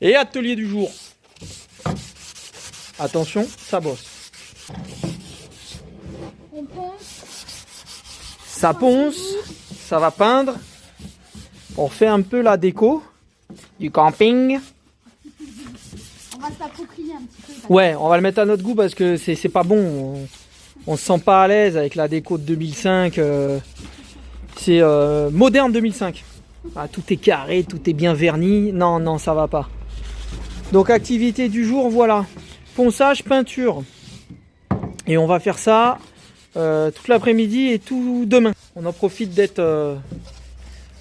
Et atelier du jour. Attention, ça bosse. On ponce. Ça ponce, ça va peindre. On fait un peu la déco du camping. On va s'approprier un petit peu. Ouais, on va le mettre à notre goût parce que c'est pas bon. On se sent pas à l'aise avec la déco de 2005. C'est moderne 2005. Ah, tout est carré, tout est bien verni. Non, non, ça va pas. Donc activité du jour, voilà. Ponçage, peinture. Et on va faire ça toute l'après-midi et tout demain. On en profite d'être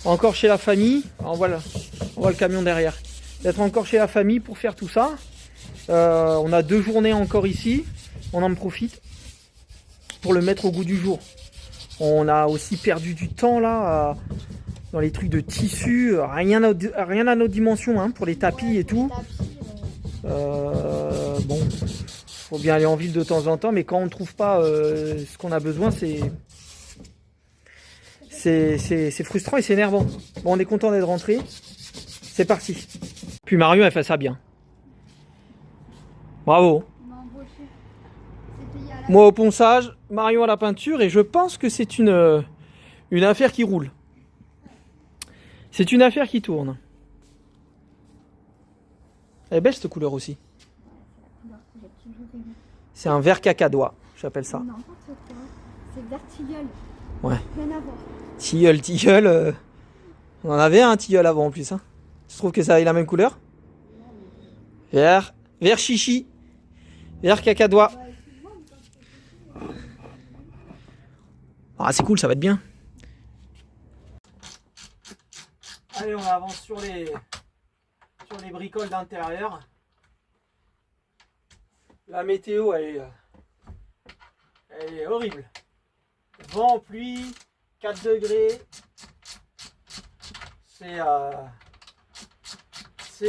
encore chez la famille. On voit le camion derrière. D'être encore chez la famille pour faire tout ça. On a 2 journées encore ici. On en profite pour le mettre au goût du jour. On a aussi perdu du temps là dans les trucs de tissu. Rien à nos dimensions hein, pour les tapis et tout. Bon, faut bien aller en ville de temps en temps, mais quand on ne trouve pas ce qu'on a besoin, c'est frustrant et c'est énervant. Bon, on est content d'être rentré. C'est parti. Puis Marion, elle fait ça bien. Bravo. Moi au ponçage, Marion à la peinture, et je pense que c'est une affaire qui roule. C'est une affaire qui tourne. Elle est belle cette couleur aussi. C'est un vert cacadois, j'appelle ça. N'importe quoi. C'est vert tilleul. Ouais. Rien à voir. Tilleul. On en avait un tilleul avant en plus. Hein. Tu trouves que ça a la même couleur? Vert chichi. Vert cacadois. Ah, c'est cool, ça va être bien. Allez, on avance sur les bricoles d'intérieur. La météo, elle est horrible. Vent, pluie, 4 degrés. C'est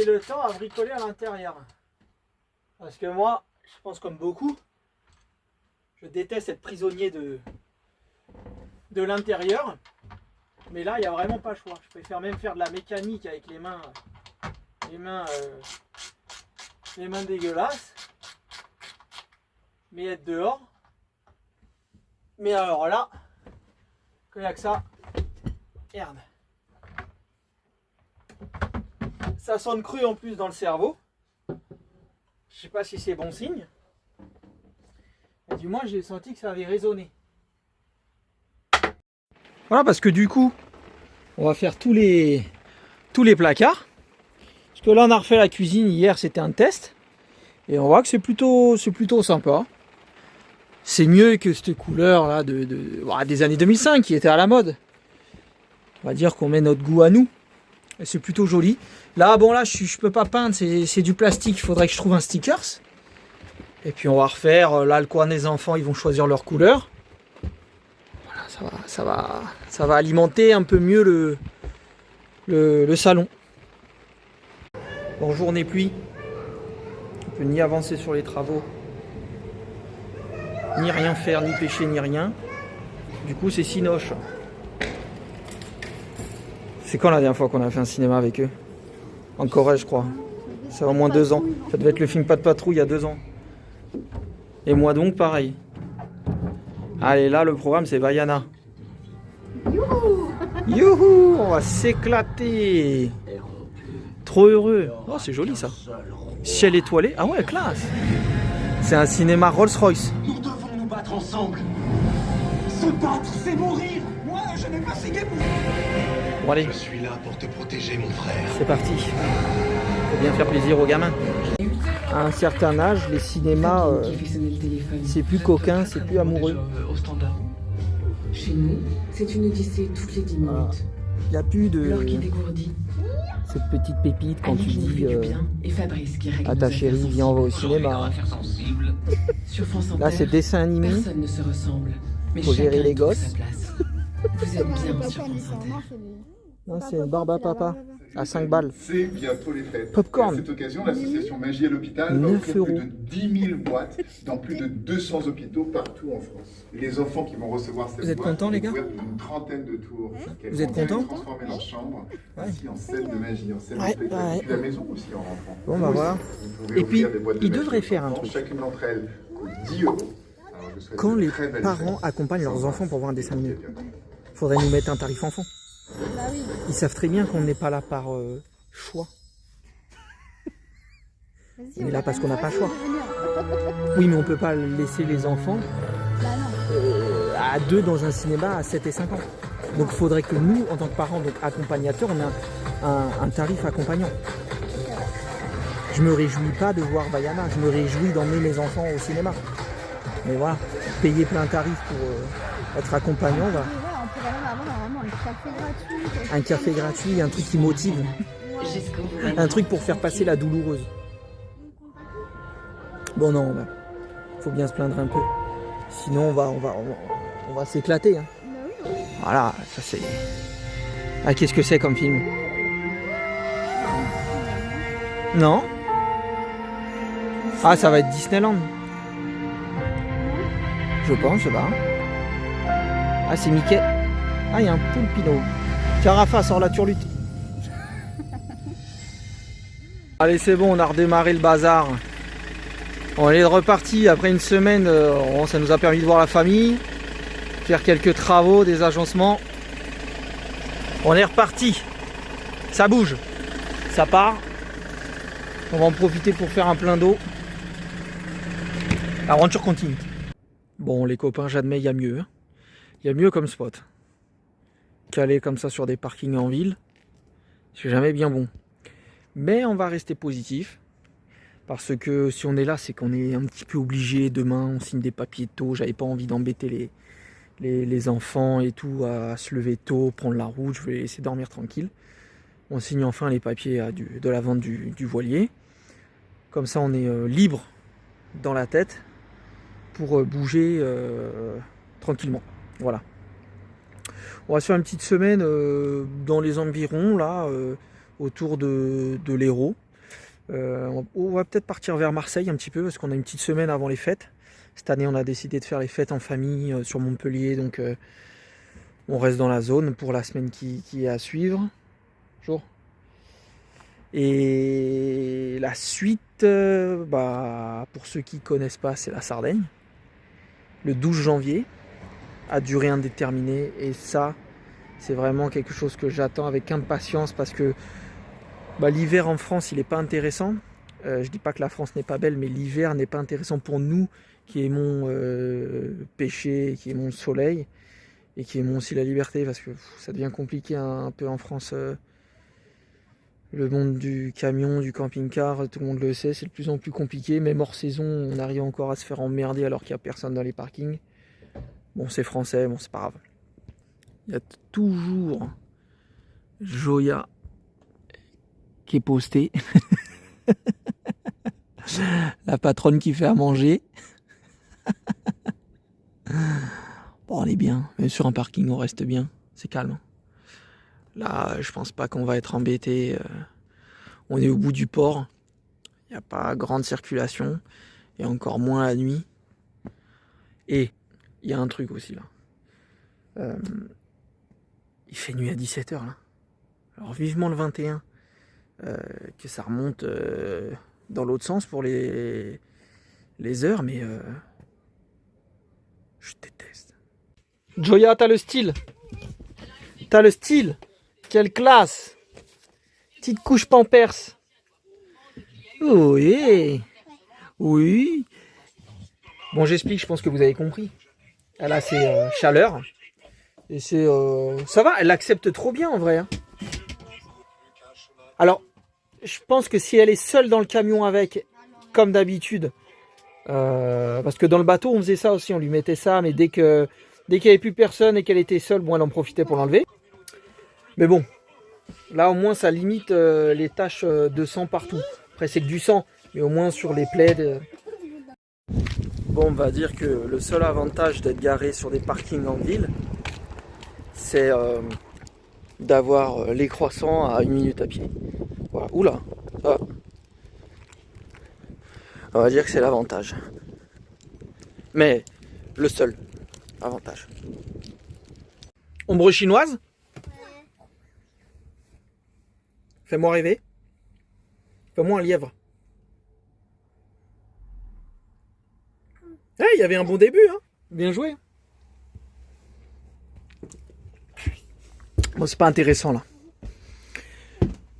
le temps à bricoler à l'intérieur. Parce que moi, je pense comme beaucoup, je déteste être prisonnier de l'intérieur. Mais là, il n'y a vraiment pas le choix. Je préfère même faire de la mécanique avec les mains dégueulasses. Mais être dehors. Mais alors là, quand il n'y a que ça, merde. Ça sonne cru en plus dans le cerveau. Je sais pas si c'est bon signe. Mais du moins, j'ai senti que ça avait résonné. Voilà, parce que du coup, on va faire tous les placards. Parce que là, on a refait la cuisine hier, c'était un test. Et on voit que c'est plutôt sympa. C'est mieux que cette couleur là des années 2005 qui était à la mode. On va dire qu'on met notre goût à nous. Et c'est plutôt joli. Là, bon là, je peux pas peindre, c'est du plastique. Il faudrait que je trouve un stickers. Et puis on va refaire. Là, le coin des enfants, ils vont choisir leur couleur. Voilà, ça va alimenter un peu mieux le salon. Bon, journée pluie. On peut ni avancer sur les travaux, ni rien faire, ni pêcher, ni rien. Du coup, c'est Cinoche. C'est quand la dernière fois qu'on a fait un cinéma avec eux? En Corée, je crois. Ça a au moins 2 ans. Ça devait être le film Pas de patrouille il y a 2 ans. Et moi donc, pareil. Allez, là, le programme, c'est Vaiana. Youhou! Youhou! On va s'éclater! Trop heureux. Oh, c'est joli ça. Ciel étoilé. Ah ouais, classe. C'est un cinéma Rolls-Royce. Nous devons nous battre ensemble. Se battre, c'est mourir. Moi, je n'ai pas signé pour... Bon allez, Je suis là pour te protéger, mon frère. c'est parti. Faut bien faire plaisir aux gamins. À un certain âge, les cinémas, c'est plus coquin, c'est plus amoureux. Au standard. Chez nous, c'est une odyssée toutes les 10 minutes. Voilà. Il n'y a plus L'heure qui de dégourdit. cette petite pépite quand Annie tu qui nous dis fait du bien et Fabrice qui règle à nos ta affaires chérie, sensibles. viens on va au cinéma. Sur France Inter, Là c'est dessin animé. personne ne se ressemble. Mais Faut gérer chacun les trouve gosses. sa place. Vous êtes bien sur France Inter. Non, c'est une barbe à papa. à 5 balles. C'est bientôt les fêtes. Popcorn. À cette occasion, l'association Magie à l'hôpital va 9 offrir plus euros. de 10 000 boîtes dans plus de 200 hôpitaux partout en France. Les enfants qui vont recevoir ces Vous êtes boîtes contents, les gars? vont découvrir une trentaine de tours. Vous êtes contents? Transformer leur chambre Ouais. ainsi en scène de magie, en scène Ouais, de spectacle. ouais. Et puis la maison aussi en rentrant. Bon, bah Vous voilà. aussi, vous pouvez Et puis, offrir des boîtes de ils magie devraient aux faire un enfants. truc. Chacune d'entre elles coûte 10 euros. Alors, je souhaite Quand une les très belle parents fête. accompagnent leurs enfants pour voir un dessin animé, Bientôt. faudrait nous mettre un tarif enfant. Bah oui. Ils savent très bien qu'on n'est pas là par choix. Vas-y, On est là va parce quand qu'on n'a même pas le choix. venir. Oui, mais on peut pas laisser les enfants Bah non. à 2 dans un cinéma à 7 et 5 ans. Donc il faudrait que nous, en tant que parents, donc accompagnateurs, on ait un tarif accompagnant. Je me réjouis pas de voir Vaiana, je me réjouis d'emmener mes enfants au cinéma. Mais voilà, payer plein tarif pour être accompagnant, voilà. Et ouais, on pourrait même avoir normalement un café gratuit. Un café gratuit, un truc qui motive, Jusqu'au bout. un truc pour faire passer la douloureuse. Bon non, bah, faut bien se plaindre un peu. Sinon on va s'éclater. Hein. Voilà, ça c'est... Ah, qu'est-ce que c'est comme film? Non? Ah, ça va être Disneyland. Je pense, je sais pas. Ah, c'est Mickey. Ah, il y a un poulpino. Tiens, Rafa, sors la turlute. Allez, c'est bon, on a redémarré le bazar. On est reparti après une semaine. Ça nous a permis de voir la famille, faire quelques travaux, des agencements. On est reparti. Ça bouge. Ça part. On va en profiter pour faire un plein d'eau. L'aventure continue. Bon, les copains, j'admets, il y a mieux. Il y a mieux comme spot. Calé comme ça sur des parkings en ville, c'est jamais bien bon. Mais on va rester positif. Parce que si on est là, c'est qu'on est un petit peu obligé. Demain, on signe des papiers tôt. J'avais pas envie d'embêter les enfants et tout à se lever tôt, prendre la route. Je vais les laisser dormir tranquille. On signe enfin les papiers de la vente du voilier. Comme ça, on est libre dans la tête pour bouger tranquillement. Voilà. On va se faire une petite semaine dans les environs, là, autour de l'Hérault. On va peut-être partir vers Marseille un petit peu, parce qu'on a une petite semaine avant les fêtes. Cette année, on a décidé de faire les fêtes en famille sur Montpellier, donc on reste dans la zone pour la semaine qui est à suivre. Bonjour. Et la suite, pour ceux qui ne connaissent pas, c'est la Sardaigne. Le 12 janvier, à durée indéterminée. Et ça, c'est vraiment quelque chose que j'attends avec impatience parce que l'hiver en France, il n'est pas intéressant. Je dis pas que la France n'est pas belle, mais l'hiver n'est pas intéressant pour nous qui aimons pêcher, qui aimons le soleil et qui aimons aussi la liberté parce que ça devient compliqué un peu en France. Le monde du camion, du camping-car, tout le monde le sait, c'est de plus en plus compliqué. Même hors saison, on arrive encore à se faire emmerder alors qu'il n'y a personne dans les parkings. Bon, c'est français, bon, c'est pas grave. Il y a toujours Joya qui est postée. La patronne qui fait à manger. Bon, on est bien. Mais sur un parking, on reste bien. C'est calme. Là, je pense pas qu'on va être embêté. On est au bout du port. Il n'y a pas grande circulation. Et encore moins la nuit. Et il y a un truc aussi là. Il fait nuit à 17h là. Alors vivement le 21. Que ça remonte dans l'autre sens pour les heures. Mais je déteste. Joya, t'as le style. T'as le style. Quelle classe! Petite couche Pampers. Oui. Oui. Bon, j'explique, je pense que vous avez compris. Elle a ses chaleurs. Et c'est... ça va, elle accepte trop bien en vrai. Hein. Alors, je pense que si elle est seule dans le camion avec, comme d'habitude, parce que dans le bateau, on faisait ça aussi, on lui mettait ça, mais dès qu'il n'y avait plus personne et qu'elle était seule, bon, elle en profitait pour l'enlever. Mais bon, là au moins ça limite les taches de sang partout. Après c'est que du sang, mais au moins sur les plaids. Bon, on va dire que le seul avantage d'être garé sur des parkings en ville, c'est d'avoir les croissants à 1 minute à pied. Voilà. Oula. Ah. On va dire que c'est l'avantage. Mais le seul avantage. Ombre chinoise? Fais-moi rêver. Fais-moi un lièvre. Eh, il y avait un bon début, hein. Bien joué. Bon, c'est pas intéressant là.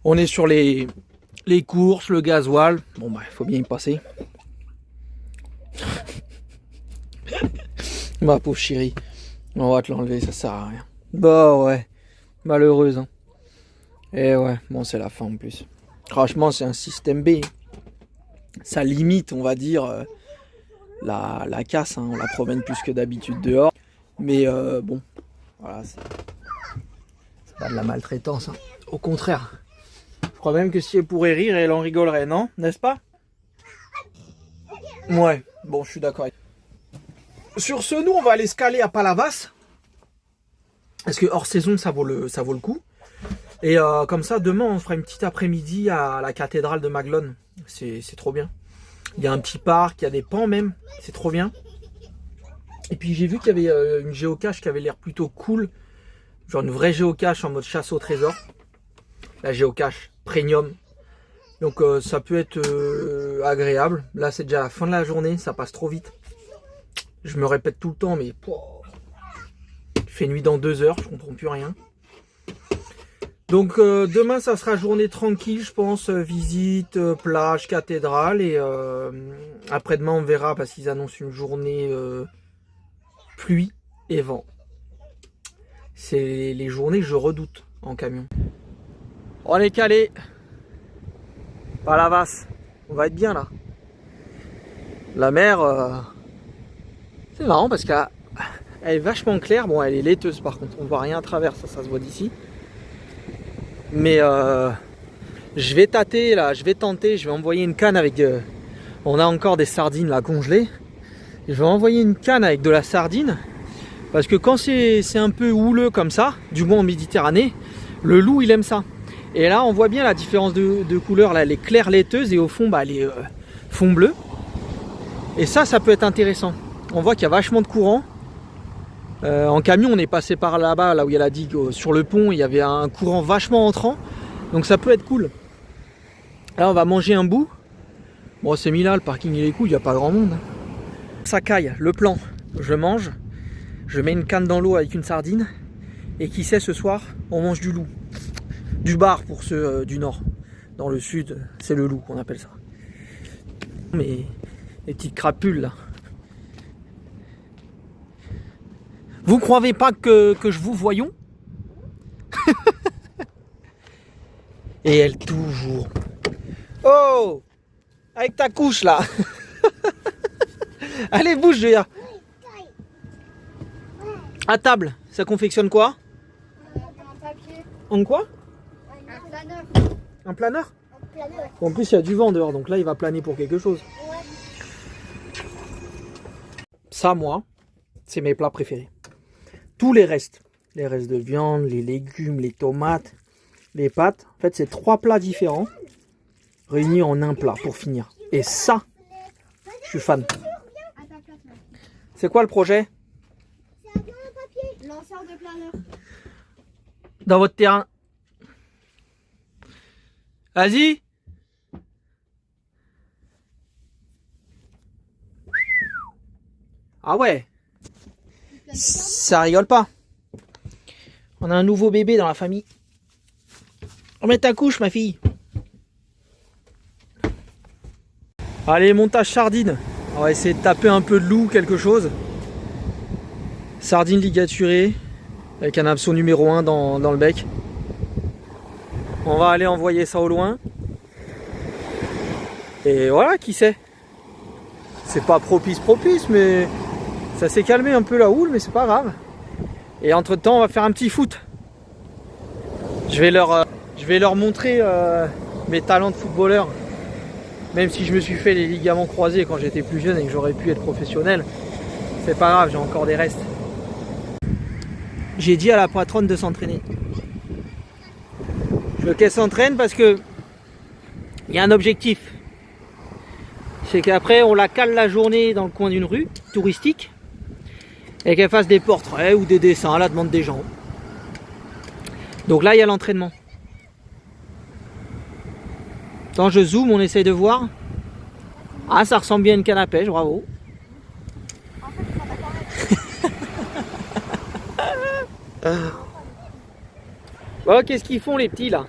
On est sur les courses, le gasoil. Bon, bah, il faut bien y passer. Ma pauvre chérie. On va te l'enlever, ça sert à rien. Bah ouais. Malheureuse, hein. Et ouais, bon, c'est la fin en plus. Franchement, c'est un système B. Ça limite, on va dire, la casse. Hein. On la promène plus que d'habitude dehors. Mais bon, voilà, c'est pas de la maltraitance. Hein. Au contraire. Je crois même que si elle pourrait rire, elle en rigolerait, non? N'est-ce pas? Ouais, bon, je suis d'accord. Sur ce, nous, on va aller se caler à Palavas. Parce que hors saison, ça vaut le coup. Et comme ça, demain, on fera une petite après-midi à la cathédrale de Maglone. C'est trop bien. Il y a un petit parc, il y a des pans même. C'est trop bien. Et puis, j'ai vu qu'il y avait une géocache qui avait l'air plutôt cool. Genre une vraie géocache en mode chasse au trésor. La géocache premium. Donc, ça peut être agréable. Là, c'est déjà la fin de la journée. Ça passe trop vite. Je me répète tout le temps, mais... Il fait nuit dans 2 heures. Je comprends plus rien. Donc demain ça sera journée tranquille, je pense, visite, plage, cathédrale, et après-demain on verra parce qu'ils annoncent une journée pluie et vent. C'est les journées que je redoute en camion. On est calé. Palavas, on va être bien là. La mer, c'est marrant parce qu'elle est vachement claire. Bon, elle est laiteuse par contre, on voit rien à travers, ça se voit d'ici. Mais je vais tâter là, je vais tenter, je vais envoyer une canne avec on a encore des sardines là congelées. Je vais envoyer une canne avec de la sardine. Parce que quand c'est un peu houleux comme ça, du moins en Méditerranée, le loup il aime ça. Et là on voit bien la différence de couleur, là elle est claire laiteuse et au fond bah, elle est fond bleu. Et ça peut être intéressant. On voit qu'il y a vachement de courant. En camion on est passé par là-bas, là où il y a la digue, sur le pont, il y avait un courant vachement entrant, donc ça peut être cool. Là on va manger un bout. Bon c'est mis là, le parking il est cool, il n'y a pas grand monde. Ça caille, le plan, je mange, je mets une canne dans l'eau avec une sardine, et qui sait ce soir on mange du loup. Du bar pour ceux du nord. Dans le sud c'est le loup qu'on appelle ça. Mais les petites crapules là. Vous croyez pas que je vous voyons? Et elle toujours. Oh! Avec ta couche là! Allez, bouge, Joya! À table, ça confectionne quoi? Un papier. En quoi? Un planeur. Un planeur? Un planeur. En plus, il y a du vent dehors, donc là, il va planer pour quelque chose. Ouais. Ça, moi, c'est mes plats préférés. Tous les restes de viande, les légumes, les tomates, les pâtes. En fait, c'est 3 plats différents réunis en un plat pour finir. Et ça, je suis fan. C'est quoi le projet? Lanceur de planeur. Dans votre terrain. Vas-y. Ah ouais. Ça rigole pas. On a un nouveau bébé dans la famille. Remets ta couche, ma fille. Allez, montage sardine. On va essayer de taper un peu de loup, quelque chose. Sardine ligaturée, avec un hameçon numéro 1 dans le bec. On va aller envoyer ça au loin. Et voilà, qui sait. C'est pas propice, mais... ça s'est calmé un peu la houle, mais c'est pas grave. Et entre temps, on va faire un petit foot. Je vais leur montrer mes talents de footballeur. Même si je me suis fait les ligaments croisés quand j'étais plus jeune et que j'aurais pu être professionnel. C'est pas grave, j'ai encore des restes. J'ai dit à la patronne de s'entraîner. veux qu'elle s'entraîne parce que il y a un objectif. C'est qu'après on la cale la journée dans le coin d'une rue touristique et qu'elle fasse des portraits ou des dessins à la demande des gens. Donc là il y a l'entraînement. Quand je zoome, on essaye de voir. Ah, ça ressemble bien à une canne à pêche, bravo. Bon, qu'est-ce qu'ils font les petits là?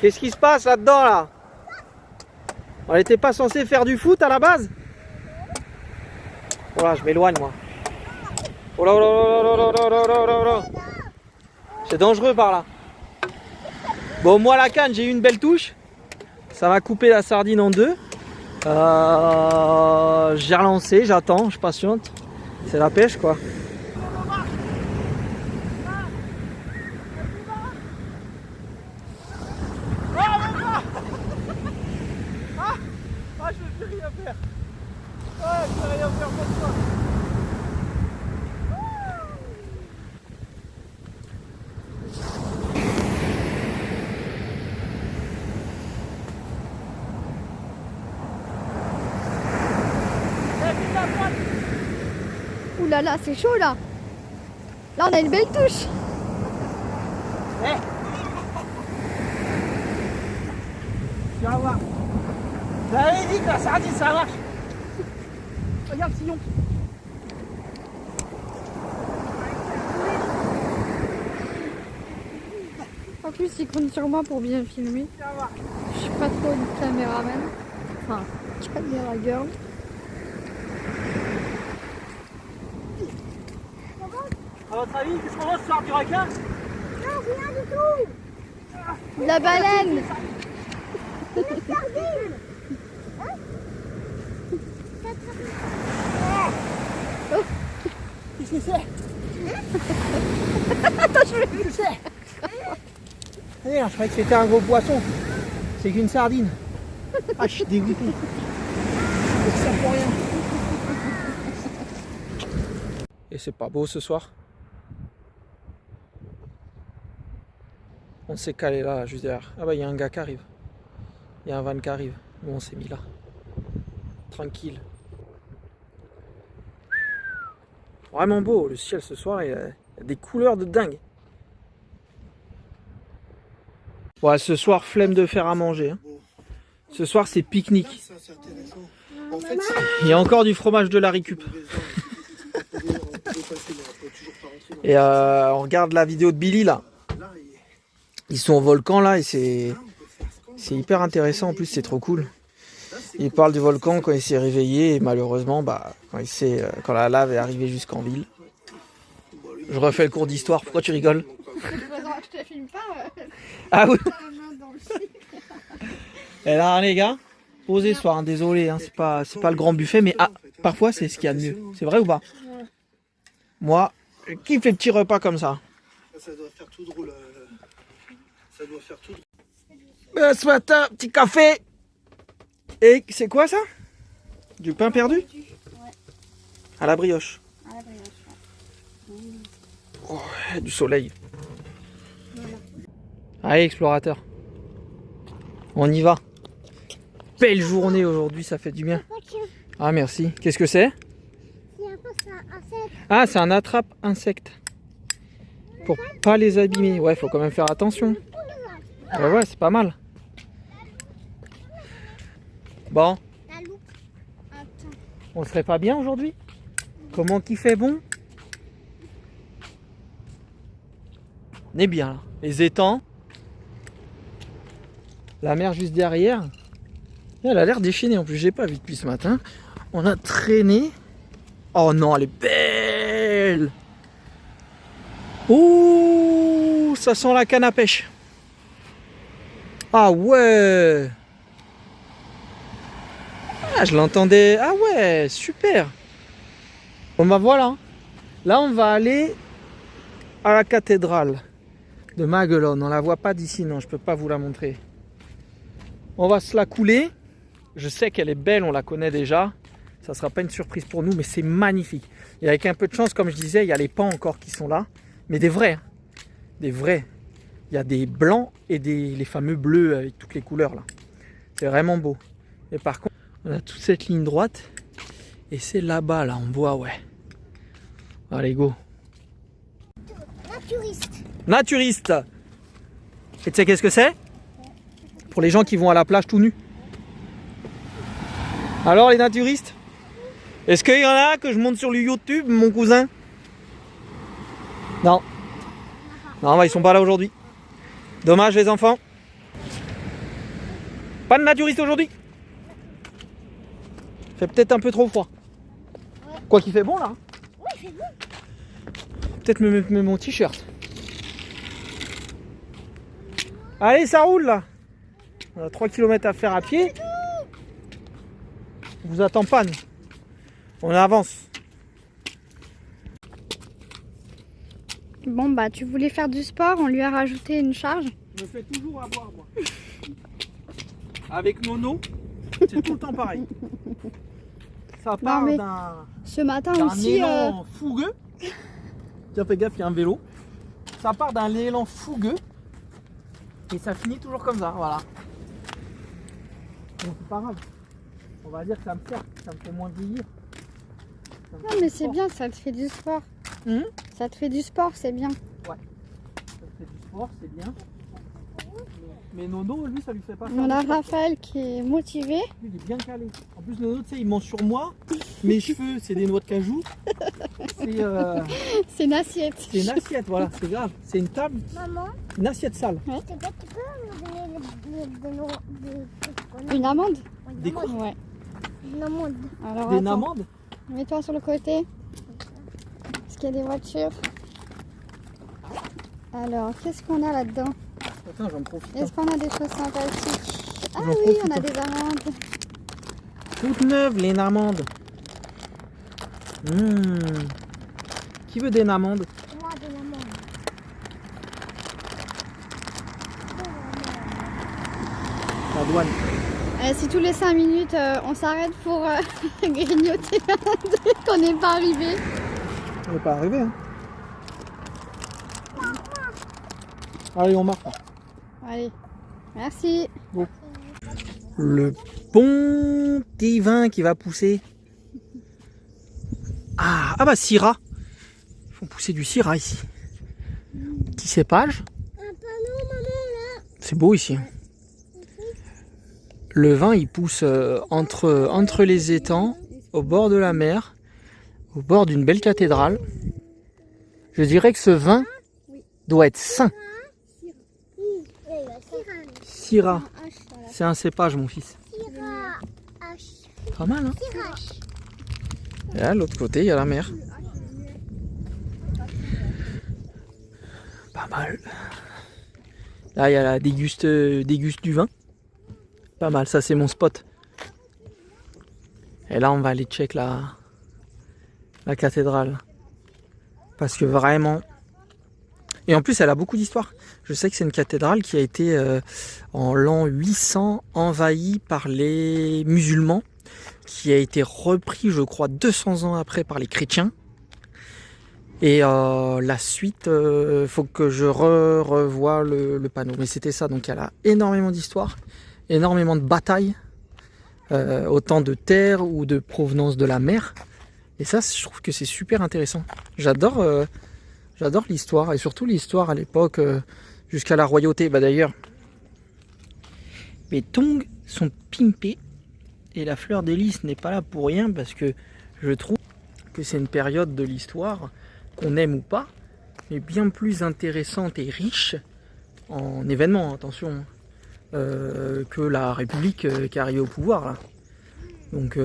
Qu'est-ce qui se passe là-dedans là? On n'était pas censé faire du foot à la base? Voilà, je m'éloigne moi. Oh là, oh là, oh là, oh là, oh là, oh là, oh là. C'est dangereux par là. Bon, moi la canne, j'ai eu une belle touche. Ça m'a coupé la sardine en deux. J'ai relancé, j'attends, je patiente. C'est la pêche quoi. Je ne peux rien faire. Ah, je peux rien faire pour toi. Ouh là là, c'est chaud là. Là, on a une belle touche. Tu vas voir. J'avais dit que la sardine ça marche. Regarde le sillon. En plus, il compte sur moi pour bien filmer. Je suis pas trop une caméraman. Enfin, caméra girl. À votre avis, qu'est-ce qu'on va ce soir, du requin? Non, rien du tout. La baleine. Qu'est-ce que c'est? Attends, je vais. Qu'est-ce que c'est? Je croyais que c'était un gros poisson. C'est qu'une sardine. Ah, je suis dégoûté. Ça pour rien. Et c'est pas beau ce soir. On s'est calé là, juste derrière. Ah bah il y a un gars qui arrive. Il y a un van qui arrive. Nous on s'est mis là. Tranquille. Vraiment beau, le ciel ce soir, il y a des couleurs de dingue. Ouais, ce soir, flemme de faire à manger. Hein. Ce soir, c'est pique-nique. Il y a encore du fromage de la récup. Et on regarde la vidéo de Billy là. Ils sont au volcan là et c'est hyper intéressant. En plus, c'est trop cool. Il parle du volcan quand il s'est réveillé et malheureusement, bah, quand la lave est arrivée jusqu'en ville. Je refais le cours d'histoire. Pourquoi tu rigoles? Je te filme pas. Ah oui. La main dans le slip. Et là, les gars, posez ce soir. Hein, désolé, hein, c'est pas le grand buffet, mais parfois c'est ce qu'il y a de mieux. C'est vrai ou pas? Moi, je kiffe les petits repas comme ça. Ça doit faire tout drôle. Ça doit faire tout drôle. Ce matin, petit café. Et c'est quoi ça? Du pain perdu? Ouais. À la brioche. À la brioche, ouais. Oh, du soleil. Voilà. Allez, explorateur. On y va. Belle journée aujourd'hui, ça fait du bien. Ah, merci. Qu'est-ce que c'est? Ah, c'est un attrape-insecte. Pour pas les abîmer. Ouais, faut quand même faire attention. Ouais, c'est pas mal. Bon. On serait pas bien aujourd'hui? Comment qu'il fait bon? On est bien là. Les étangs. La mer juste derrière. Elle a l'air déchaînée en plus, j'ai pas vu depuis ce matin. On a traîné. Oh non, elle est belle. Oh, ça sent la canne à pêche. Ah ouais. Ah, je l'entendais. Ah ouais, super. Bon bah voilà. Là, on va aller à la cathédrale de Maguelone. On la voit pas d'ici, non, je peux pas vous la montrer. On va se la couler. Je sais qu'elle est belle, on la connaît déjà. Ça sera pas une surprise pour nous, mais c'est magnifique. Et avec un peu de chance, comme je disais, il y a les pans encore qui sont là. Mais des vrais. Hein. des vrais. Il y a des blancs et les fameux bleus avec toutes les couleurs là. C'est vraiment beau. Et par contre, on a toute cette ligne droite. Et c'est là-bas, là, on voit, ouais. Allez, go. Naturiste. Naturiste. Et tu sais qu'est-ce que c'est? Pour les gens qui vont à la plage tout nus. Alors les naturistes? Est-ce qu'il y en a que je monte sur le YouTube, mon cousin? Non. Non, bah, ils sont pas là aujourd'hui. Dommage les enfants. Pas de naturistes aujourd'hui. Fait peut-être un peu trop froid. Quoi qu'il fait bon là. Oui, c'est bon. Peut-être me mettre mon t-shirt. Allez, ça roule là. On a 3 km à faire à pied. On vous attend pas, nous. On avance. Bon bah tu voulais faire du sport, on lui a rajouté une charge. Je me fais toujours avoir, moi. Avec Nono, c'est tout le temps pareil. Ça part mais d'un ce matin d'un aussi, élan fougueux. Tiens, fais gaffe, il y a un vélo. Ça part d'un élan fougueux. Et ça finit toujours comme ça, voilà. Donc c'est pas grave. On va dire que ça me sert, ça me fait moins vieillir. Ça me non fait mais du c'est sport. bien, ça te fait du sport. Hum, Ça te fait du sport, c'est bien. ça me fait du sport, c'est bien. Mais Nono, lui, ça lui fait pas faire On du a sport, Raphaël qui est motivé. lui, il est bien calé. En plus, Nono, tu sais, il ment sur moi. Mes cheveux, c'est des noix de cajou. C'est une assiette. C'est une assiette, voilà, c'est grave. C'est une table, Maman, une assiette sale. tu peux nous donner Une amende? Des quoi? Ouais. une amende. Alors Des attends, amandes. mets-toi sur le côté. Est-ce qu'il y a des voitures? Alors, qu'est-ce qu'on a là-dedans? Attends, j'en profite. Est-ce qu'on a des choses sympathiques? Ah J'en oui, profite, on a hein. des amandes. Toutes neuves, les amandes. Qui veut des amandes? Moi, de l'amende. La douane. Si tous les 5 minutes on s'arrête pour grignoter dès qu'on n'est pas arrivé. On n'est pas arrivé, hein. Allez, on marche. Allez, merci. Le bon petit vin qui va pousser. Ah bah Syrah. Ils font pousser du Syrah ici. Petit cépage. C'est beau ici. Le vin il pousse entre les étangs, au bord de la mer, au bord d'une belle cathédrale. Je dirais que ce vin doit être sain. Syrah. C'est un cépage mon fils. Pas mal, hein? Et là, de l'autre côté, il y a la mer. Pas mal. Là, il y a la déguste du vin. Pas mal, ça c'est mon spot. Et là, on va aller check la cathédrale. Parce que vraiment... Et en plus, elle a beaucoup d'histoire. Je sais que c'est une cathédrale qui a été en l'an 800 envahie par les musulmans, qui a été repris, je crois, 200 ans après par les chrétiens. Et la suite, faut que je revoie le panneau. Mais c'était ça, donc elle a énormément d'histoire, énormément de batailles, autant de terre ou de provenance de la mer. Et ça, je trouve que c'est super intéressant. J'adore l'histoire, et surtout l'histoire à l'époque, jusqu'à la royauté. Bah d'ailleurs, les tongs sont pimpés, et la fleur des lys n'est pas là pour rien, parce que je trouve que c'est une période de l'histoire, qu'on aime ou pas, mais bien plus intéressante et riche en événements, attention, que la République qui est arrivée au pouvoir là. Donc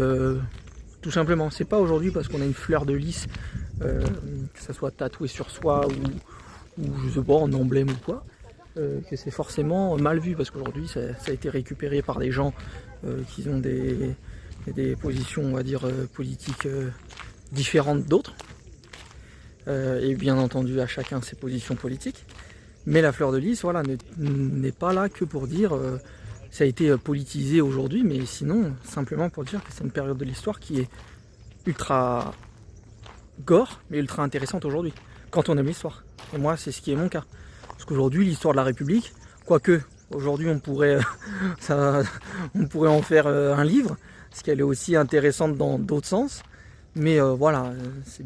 tout simplement, c'est pas aujourd'hui parce qu'on a une fleur de lys, que ça soit tatoué sur soi ou je sais pas, en emblème ou quoi, que c'est forcément mal vu, parce qu'aujourd'hui ça a été récupéré par des gens qui ont des positions, on va dire, politiques différentes d'autres. Et bien entendu à chacun ses positions politiques, mais la fleur de lys, voilà, n'est pas là que pour dire ça a été politisé aujourd'hui, mais sinon simplement pour dire que c'est une période de l'histoire qui est ultra gore mais ultra intéressante aujourd'hui quand on aime l'histoire. Et moi c'est ce qui est mon cas. Parce qu'aujourd'hui, l'histoire de la République, quoique aujourd'hui on pourrait en faire un livre, parce qu'elle est aussi intéressante dans d'autres sens. Mais voilà, c'est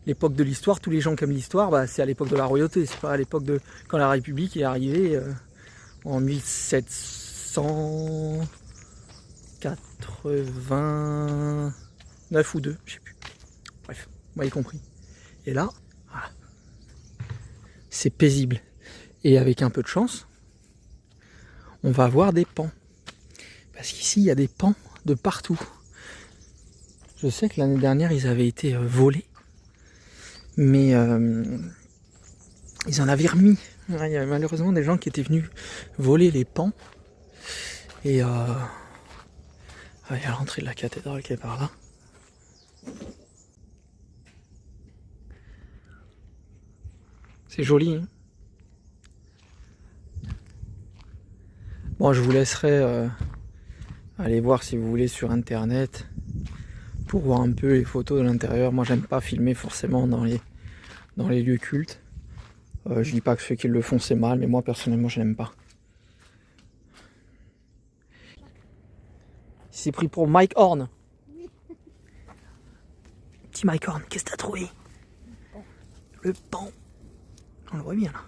l'époque de l'histoire, tous les gens qui aiment l'histoire, bah, c'est à l'époque de la royauté, c'est pas à l'époque de quand la République est arrivée en 1789 ou 2, je sais plus. Bref, vous m'avez compris. Et là, voilà, c'est paisible. Et avec un peu de chance, on va avoir des pans. Parce qu'ici, il y a des pans de partout. Je sais que l'année dernière, ils avaient été volés. Mais ils en avaient remis. Il y avait malheureusement des gens qui étaient venus voler les pans. Et il y a l'entrée de la cathédrale qui est par là. C'est joli, hein. Bon, je vous laisserai aller voir si vous voulez sur internet pour voir un peu les photos de l'intérieur. Moi, j'aime pas filmer forcément dans les lieux cultes. Je dis pas que ceux qui le font c'est mal, mais moi personnellement je n'aime pas. C'est pris pour Mike Horn. Petit Mike Horn, qu'est-ce que t'as trouvé? Le pan. On le voit bien là.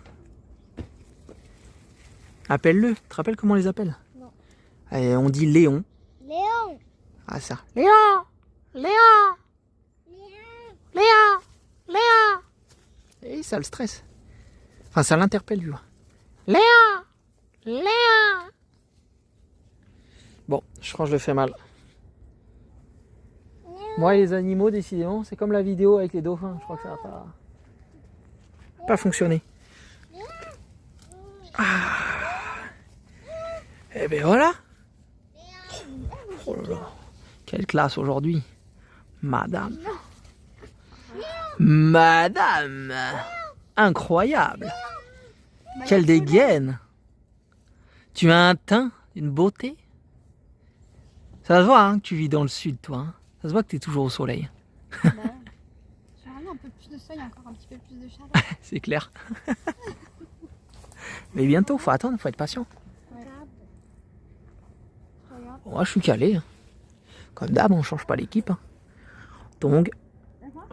Appelle-le. Tu te rappelles comment on les appelle? Non. Allez, on dit Léon. Léon. Ah ça. Léon, Léon, Léon, Léon. Et ça le stresse. Enfin, ça l'interpelle lui. Léon, Léon. Bon, je crois que je le fais mal. Moi et les animaux, décidément, c'est comme la vidéo avec les dauphins. Je crois que ça va pas fonctionner. Ah. Et ben voilà. Oh là là. Quelle classe aujourd'hui. Madame. Madame. Incroyable. Quelle dégaine. Tu as un teint, une beauté. Ça se voit hein, que tu vis dans le sud, toi. Hein. Ça se voit que tu es toujours au soleil. J'aimerais un peu plus de soleil, encore un petit peu plus de chaleur. C'est clair. Mais bientôt, faut attendre, faut être patient. Bon, moi, je suis calé. Hein. Comme d'hab, on change pas l'équipe. Hein. Tongs,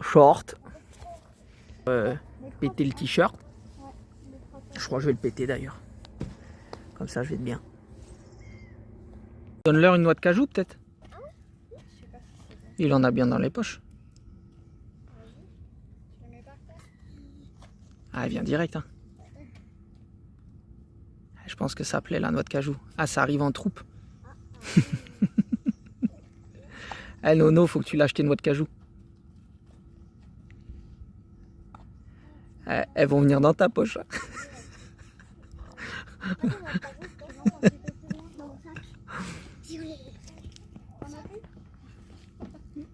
short, péter le t-shirt. Je crois que je vais le péter d'ailleurs. Comme ça, je vais être bien. Donne-leur une noix de cajou peut-être. Il en a bien dans les poches. Ah, elle vient direct. Hein. Je pense que ça plaît la noix de cajou. Ah, ça arrive en troupe. Eh Nono, faut que tu lâches tes noix de cajou. Elles vont venir dans ta poche.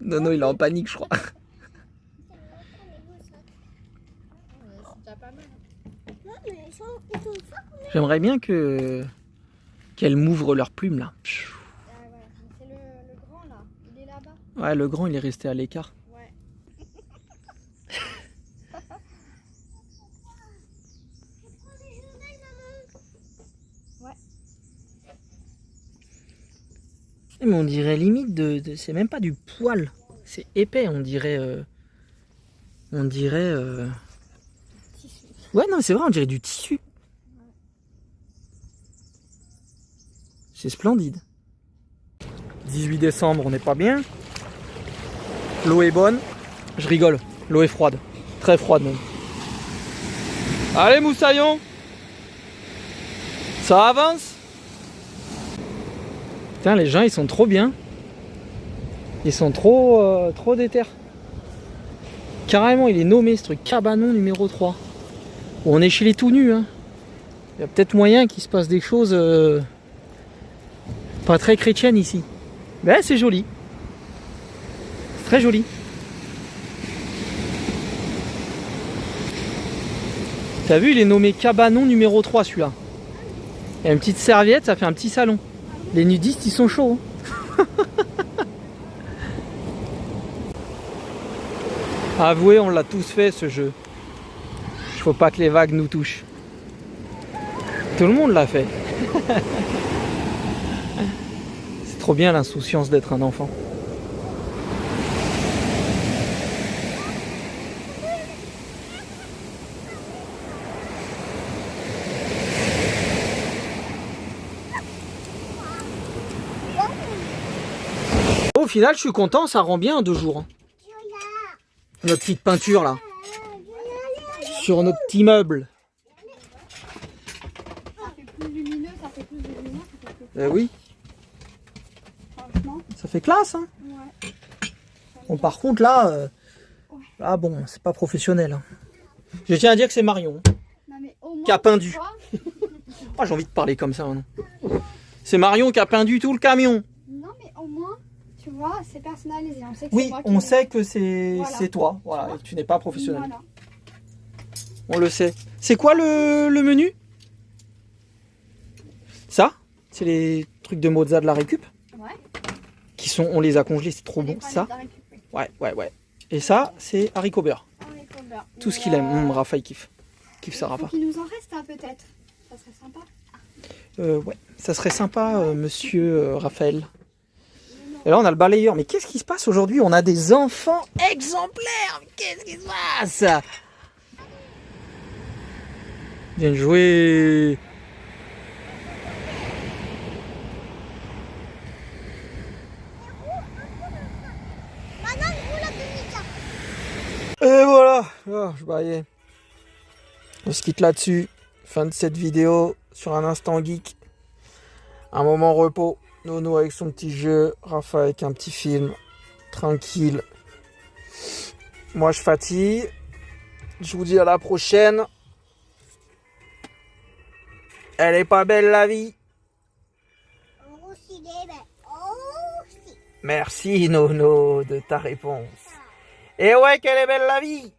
Nono, il est en panique, je crois. J'aimerais bien qu'elles m'ouvrent leurs plumes là. C'est le grand là, il est là-bas. Ouais, le grand il est resté à l'écart. Ouais. Mais on dirait limite c'est même pas du poil, c'est épais, on dirait. Ouais, non, c'est vrai, on dirait du tissu. C'est splendide. 18 décembre, on n'est pas bien. L'eau est bonne. Je rigole, l'eau est froide. Très froide même. Allez Moussaillon. Ça avance. Putain, les gens, ils sont trop bien. Ils sont trop déter. Carrément, il est nommé ce truc. Cabanon numéro 3. Bon, on est chez les tout nus. Hein. Il y a peut-être moyen qu'il se passe des choses pas très chrétiennes ici. Mais c'est joli. C'est très joli. T'as vu, il est nommé Cabanon numéro 3 celui-là. Il y a une petite serviette, ça fait un petit salon. Les nudistes, ils sont chauds. Hein. Avouez, on l'a tous fait ce jeu. Il faut pas que les vagues nous touchent. Tout le monde l'a fait. C'est trop bien l'insouciance d'être un enfant. Au final, je suis content, ça rend bien en 2 jours. Hein. Notre petite peinture là. Sur nos petits meubles. Ça fait plus lumineux, ça fait plus de lumière, ça fait plus... Oui, Franchement, ça fait classe. Hein. ouais. Bon, par contre là, là bon, c'est pas professionnel. Hein. Je tiens à dire que c'est Marion Non, mais au moins, qui a peindu. tu vois, Ah, j'ai envie de parler comme ça. Hein. C'est Marion qui a peindu tout le camion. non, mais au moins, tu vois, c'est personnalisé. On sait que c'est Oui, moi qui on l'ai sait que c'est Voilà. toi. Voilà, et que tu n'es pas professionnel. Voilà. On le sait. C'est quoi le menu? Ça? C'est les trucs de mozza de la récup? Ouais. Qui sont, on les a congelés, c'est trop Les bon. palettes Ça? à récupérer. Ouais. Et ça, c'est haricots beurre. Haricots beurre. Tout ce Mais, qu'il aime. Rapha, il kiffe. Kiffe ça, faut Rapha. qu'il nous en reste un peut-être. Ça serait sympa. Ouais, ça serait sympa, monsieur Raphaël. Et là, on a le balayeur. Mais qu'est-ce qui se passe aujourd'hui? On a des enfants exemplaires. Qu'est-ce qui se passe? Bien joué. Et voilà. Oh, je baillais. On se quitte là-dessus. Fin de cette vidéo sur un instant geek. Un moment repos. Nono avec son petit jeu. Rafa avec un petit film. Tranquille. Moi je fatigue. Je vous dis à la prochaine. Elle est pas belle la vie. Merci Nono de ta réponse. Et ouais qu'elle est belle la vie.